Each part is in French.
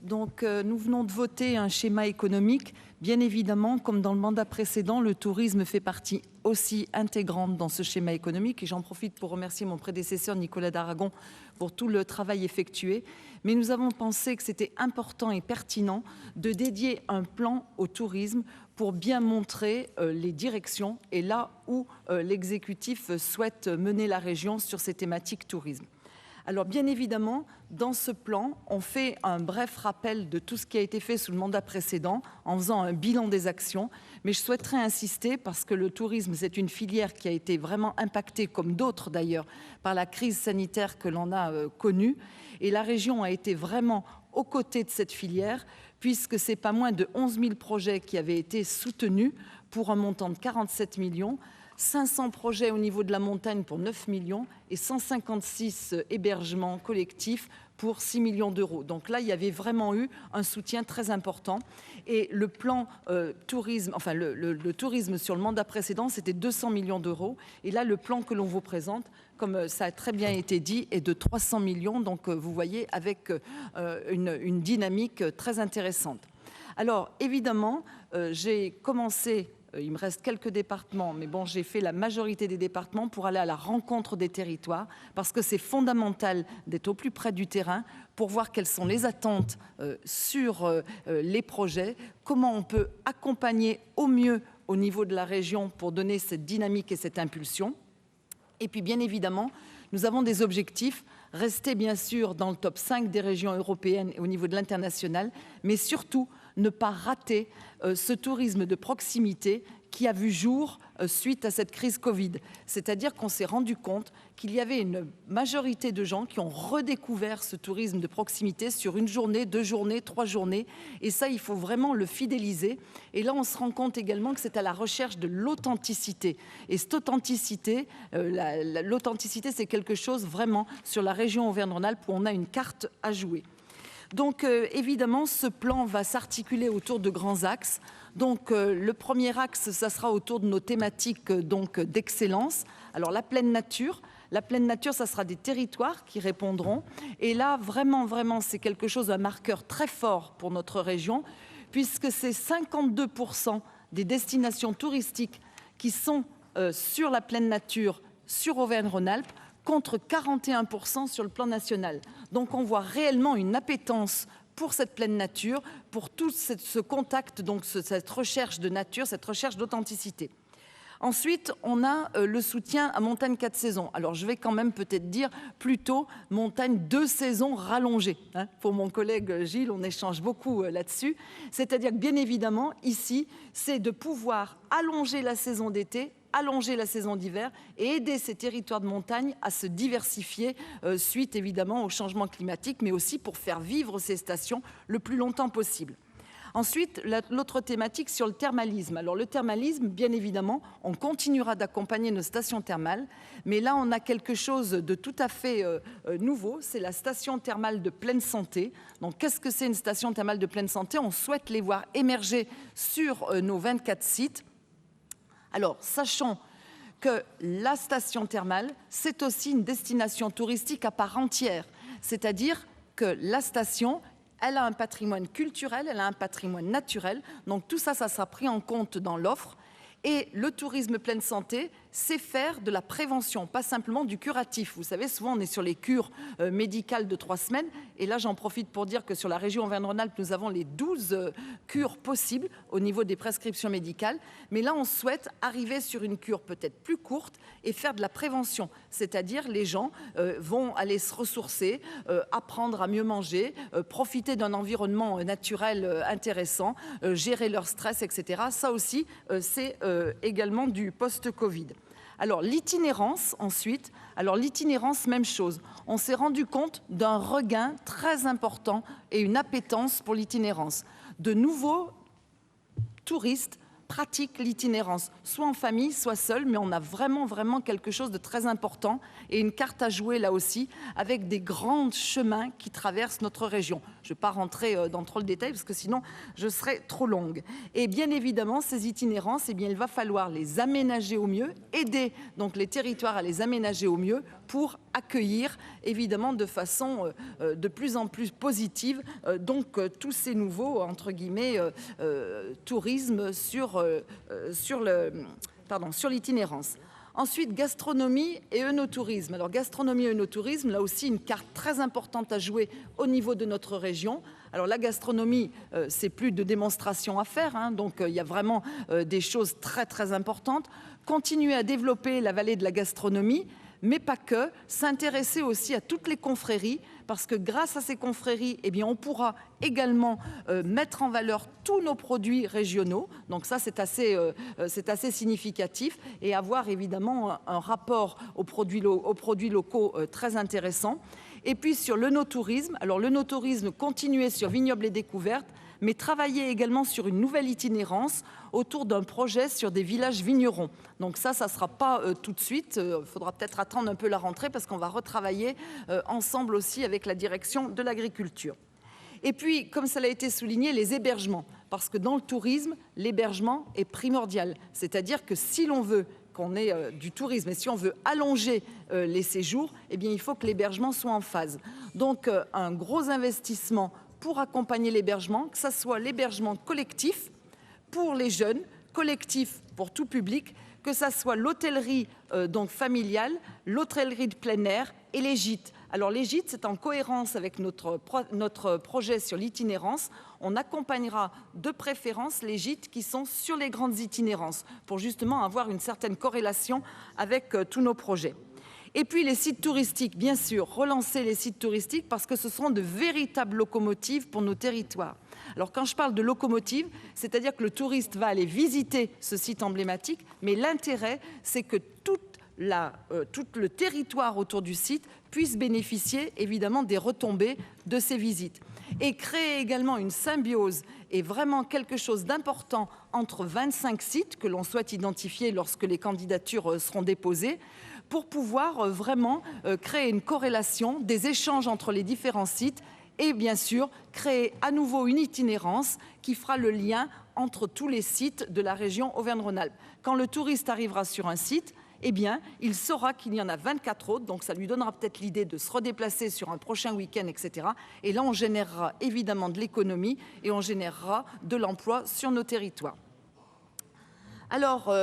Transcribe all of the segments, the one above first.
Donc, nous venons de voter un schéma économique. Bien évidemment, comme dans le mandat précédent, le tourisme fait partie aussi intégrante dans ce schéma économique. Et j'en profite pour remercier mon prédécesseur Nicolas Daragon pour tout le travail effectué. Mais nous avons pensé que c'était important et pertinent de dédier un plan au tourisme pour bien montrer les directions et là où l'exécutif souhaite mener la région sur ces thématiques tourisme. Alors bien évidemment, dans ce plan, on fait un bref rappel de tout ce qui a été fait sous le mandat précédent en faisant un bilan des actions. Mais je souhaiterais insister parce que le tourisme, c'est une filière qui a été vraiment impactée, comme d'autres d'ailleurs, par la crise sanitaire que l'on a connue. Et la région a été vraiment aux côtés de cette filière, puisque c'est pas moins de 11 000 projets qui avaient été soutenus pour un montant de 47 millions. 500 projets au niveau de la montagne pour 9 millions et 156 hébergements collectifs pour 6 millions d'euros. Donc là, il y avait vraiment eu un soutien très important. Et le plan tourisme, enfin le tourisme sur le mandat précédent, c'était 200 millions d'euros. Et là, le plan que l'on vous présente, comme ça a très bien été dit, est de 300 millions. Donc vous voyez, avec une dynamique très intéressante. Alors évidemment, j'ai commencé... Il me reste quelques départements, mais bon, j'ai fait la majorité des départements pour aller à la rencontre des territoires, parce que c'est fondamental d'être au plus près du terrain pour voir quelles sont les attentes sur les projets, comment on peut accompagner au mieux au niveau de la région pour donner cette dynamique et cette impulsion. Et puis, bien évidemment, nous avons des objectifs, rester bien sûr dans le top 5 des régions européennes et au niveau de l'international, mais surtout ne pas rater ce tourisme de proximité qui a vu jour suite à cette crise Covid. C'est-à-dire qu'on s'est rendu compte qu'il y avait une majorité de gens qui ont redécouvert ce tourisme de proximité sur une journée, 2 journées, 3 journées. Et ça, il faut vraiment le fidéliser. Et là, on se rend compte également que c'est à la recherche de l'authenticité. Et cette authenticité, l'authenticité, c'est quelque chose vraiment sur la région Auvergne-Rhône-Alpes où on a une carte à jouer. Donc évidemment, ce plan va s'articuler autour de grands axes. Donc le premier axe, ça sera autour de nos thématiques d'excellence. Alors la pleine nature, ça sera des territoires qui répondront. Et là, vraiment, c'est quelque chose, un marqueur très fort pour notre région, puisque c'est 52% des destinations touristiques qui sont sur la pleine nature, sur Auvergne-Rhône-Alpes, contre 41% sur le plan national. Donc on voit réellement une appétence pour cette pleine nature, pour tout ce contact, donc cette recherche de nature, cette recherche d'authenticité. Ensuite, on a le soutien à montagne 4 saisons. Alors je vais quand même peut-être dire plutôt montagne 2 saisons rallongées. Pour mon collègue Gilles, on échange beaucoup là-dessus. C'est-à-dire que bien évidemment, ici, c'est de pouvoir allonger la saison d'été, allonger la saison d'hiver et aider ces territoires de montagne à se diversifier suite évidemment au changement climatique, mais aussi pour faire vivre ces stations le plus longtemps possible. Ensuite, l'autre thématique sur le thermalisme. Alors le thermalisme, bien évidemment, on continuera d'accompagner nos stations thermales, mais là on a quelque chose de tout à fait nouveau, c'est la station thermale de pleine santé. Donc qu'est-ce que c'est une station thermale de pleine santé? On souhaite les voir émerger sur nos 24 sites. Alors, sachant que la station thermale, c'est aussi une destination touristique à part entière. C'est-à-dire que la station, elle a un patrimoine culturel, elle a un patrimoine naturel. Donc tout ça, ça sera pris en compte dans l'offre. Et le tourisme pleine santé, c'est faire de la prévention, pas simplement du curatif. Vous savez, souvent on est sur les cures médicales de 3 semaines. Et là, j'en profite pour dire que sur la région Auvergne-Rhône-Alpes, nous avons les 12 cures possibles au niveau des prescriptions médicales. Mais là, on souhaite arriver sur une cure peut-être plus courte et faire de la prévention. C'est-à-dire les gens vont aller se ressourcer, apprendre à mieux manger, profiter d'un environnement naturel intéressant, gérer leur stress, etc. Ça aussi, c'est également du post-Covid. Alors l'itinérance ensuite, même chose. On s'est rendu compte d'un regain très important et une appétence pour l'itinérance. De nouveaux touristes pratique l'itinérance, soit en famille, soit seul, mais on a vraiment quelque chose de très important et une carte à jouer là aussi, avec des grands chemins qui traversent notre région. Je ne vais pas rentrer dans trop le détail parce que sinon je serai trop longue. Et bien évidemment, ces itinérances, eh bien, il va falloir les aménager au mieux, aider donc les territoires à les aménager au mieux pour accueillir évidemment de façon de plus en plus positive tous ces nouveaux entre guillemets tourismes sur l'itinérance. Ensuite, gastronomie et œnotourisme. Alors, gastronomie et œnotourisme, là aussi, une carte très importante à jouer au niveau de notre région. Alors, la gastronomie, c'est plus de démonstration à faire, hein, donc il y a vraiment des choses très importantes. Continuer à développer la vallée de la gastronomie, mais pas que, s'intéresser aussi à toutes les confréries, parce que grâce à ces confréries, eh bien, on pourra également mettre en valeur tous nos produits régionaux. Donc ça, c'est assez significatif, et avoir évidemment un rapport aux produits locaux très intéressant. Et puis sur l'œnotourisme, alors l'œnotourisme, continuer sur Vignobles et Découvertes, mais travailler également sur une nouvelle itinérance autour d'un projet sur des villages vignerons. Donc ça ne sera pas tout de suite, il faudra peut-être attendre un peu la rentrée parce qu'on va retravailler ensemble aussi avec la direction de l'agriculture. Et puis, comme ça a été souligné, les hébergements, parce que dans le tourisme, l'hébergement est primordial. C'est-à-dire que si l'on veut qu'on ait du tourisme et si on veut allonger les séjours, eh bien, il faut que l'hébergement soit en phase. Donc, un gros investissement pour accompagner l'hébergement, que ce soit l'hébergement collectif pour les jeunes, collectif pour tout public, que ce soit l'hôtellerie donc familiale, l'hôtellerie de plein air et les gîtes. Alors les gîtes, c'est en cohérence avec notre projet sur l'itinérance. On accompagnera de préférence les gîtes qui sont sur les grandes itinérances pour justement avoir une certaine corrélation avec tous nos projets. Et puis les sites touristiques, bien sûr, relancer les sites touristiques parce que ce sont de véritables locomotives pour nos territoires. Alors quand je parle de locomotive, c'est-à-dire que le touriste va aller visiter ce site emblématique, mais l'intérêt, c'est que tout le territoire autour du site puisse bénéficier évidemment des retombées de ces visites. Et créer également une symbiose et vraiment quelque chose d'important entre 25 sites que l'on souhaite identifier lorsque les candidatures seront déposées, pour pouvoir vraiment créer une corrélation des échanges entre les différents sites et bien sûr créer à nouveau une itinérance qui fera le lien entre tous les sites de la région Auvergne-Rhône-Alpes. Quand le touriste arrivera sur un site, eh bien, il saura qu'il y en a 24 autres, donc ça lui donnera peut-être l'idée de se redéplacer sur un prochain week-end, etc. Et là, on générera évidemment de l'économie et on générera de l'emploi sur nos territoires. Alors,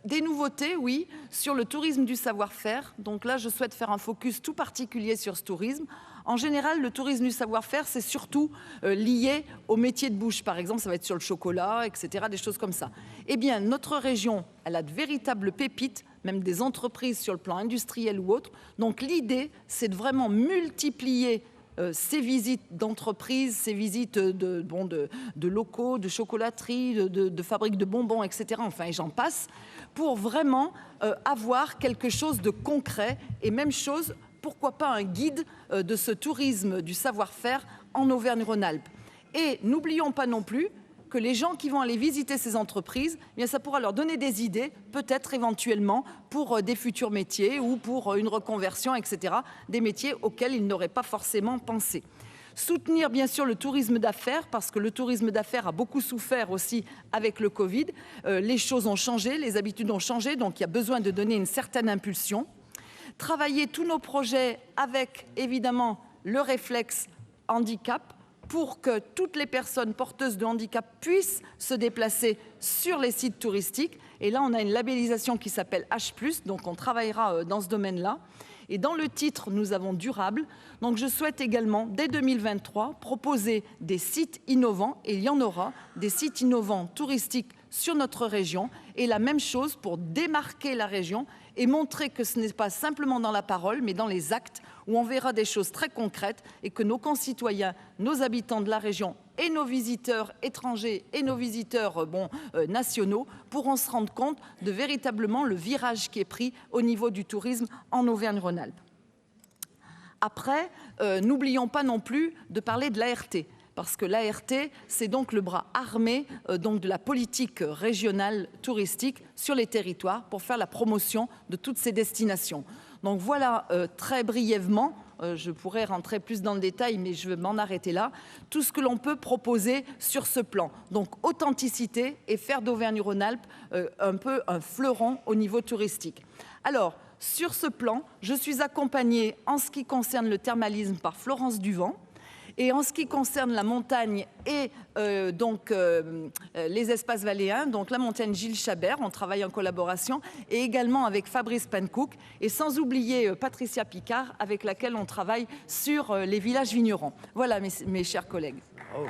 des nouveautés, oui, sur le tourisme du savoir-faire. Donc là, je souhaite faire un focus tout particulier sur ce tourisme. En général, le tourisme du savoir-faire, c'est surtout lié au métier de bouche. Par exemple, ça va être sur le chocolat, etc., des choses comme ça. Eh bien, notre région, elle a de véritables pépites, même des entreprises sur le plan industriel ou autre. Donc l'idée, c'est de vraiment multiplier ces visites d'entreprises, ces visites de locaux, de chocolateries, de fabriques de bonbons, etc. Enfin, et j'en passe, pour vraiment avoir quelque chose de concret. Et même chose, pourquoi pas un guide de ce tourisme du savoir-faire en Auvergne-Rhône-Alpes. Et n'oublions pas non plus que les gens qui vont aller visiter ces entreprises, eh bien ça pourra leur donner des idées, peut-être éventuellement pour des futurs métiers ou pour une reconversion, etc., des métiers auxquels ils n'auraient pas forcément pensé. Soutenir bien sûr le tourisme d'affaires, parce que le tourisme d'affaires a beaucoup souffert aussi avec le Covid. Les choses ont changé, les habitudes ont changé, donc il y a besoin de donner une certaine impulsion. Travailler tous nos projets avec évidemment le réflexe handicap, pour que toutes les personnes porteuses de handicap puissent se déplacer sur les sites touristiques. Et là, on a une labellisation qui s'appelle H+, donc on travaillera dans ce domaine-là. Et dans le titre, nous avons durable. Donc je souhaite également, dès 2023, proposer des sites innovants, et il y en aura, des sites innovants touristiques sur notre région. Et la même chose pour démarquer la région et montrer que ce n'est pas simplement dans la parole, mais dans les actes, où on verra des choses très concrètes et que nos concitoyens, nos habitants de la région et nos visiteurs étrangers et nos visiteurs nationaux pourront se rendre compte de véritablement le virage qui est pris au niveau du tourisme en Auvergne-Rhône-Alpes. Après, n'oublions pas non plus de parler de l'ART. parce que l'ART, c'est donc le bras armé donc de la politique régionale touristique sur les territoires pour faire la promotion de toutes ces destinations. Donc voilà très brièvement, je pourrais rentrer plus dans le détail, mais je vais m'en arrêter là, tout ce que l'on peut proposer sur ce plan. Donc authenticité et faire d'Auvergne-Rhône-Alpes un peu un fleuron au niveau touristique. Alors, sur ce plan, je suis accompagnée en ce qui concerne le thermalisme par Florence Duvant. Et en ce qui concerne la montagne et les espaces valléens, donc la montagne Gilles Chabert, on travaille en collaboration, et également avec Fabrice Pencook, et sans oublier Patricia Picard, avec laquelle on travaille sur les villages vignerons. Voilà mes chers collègues. Oh.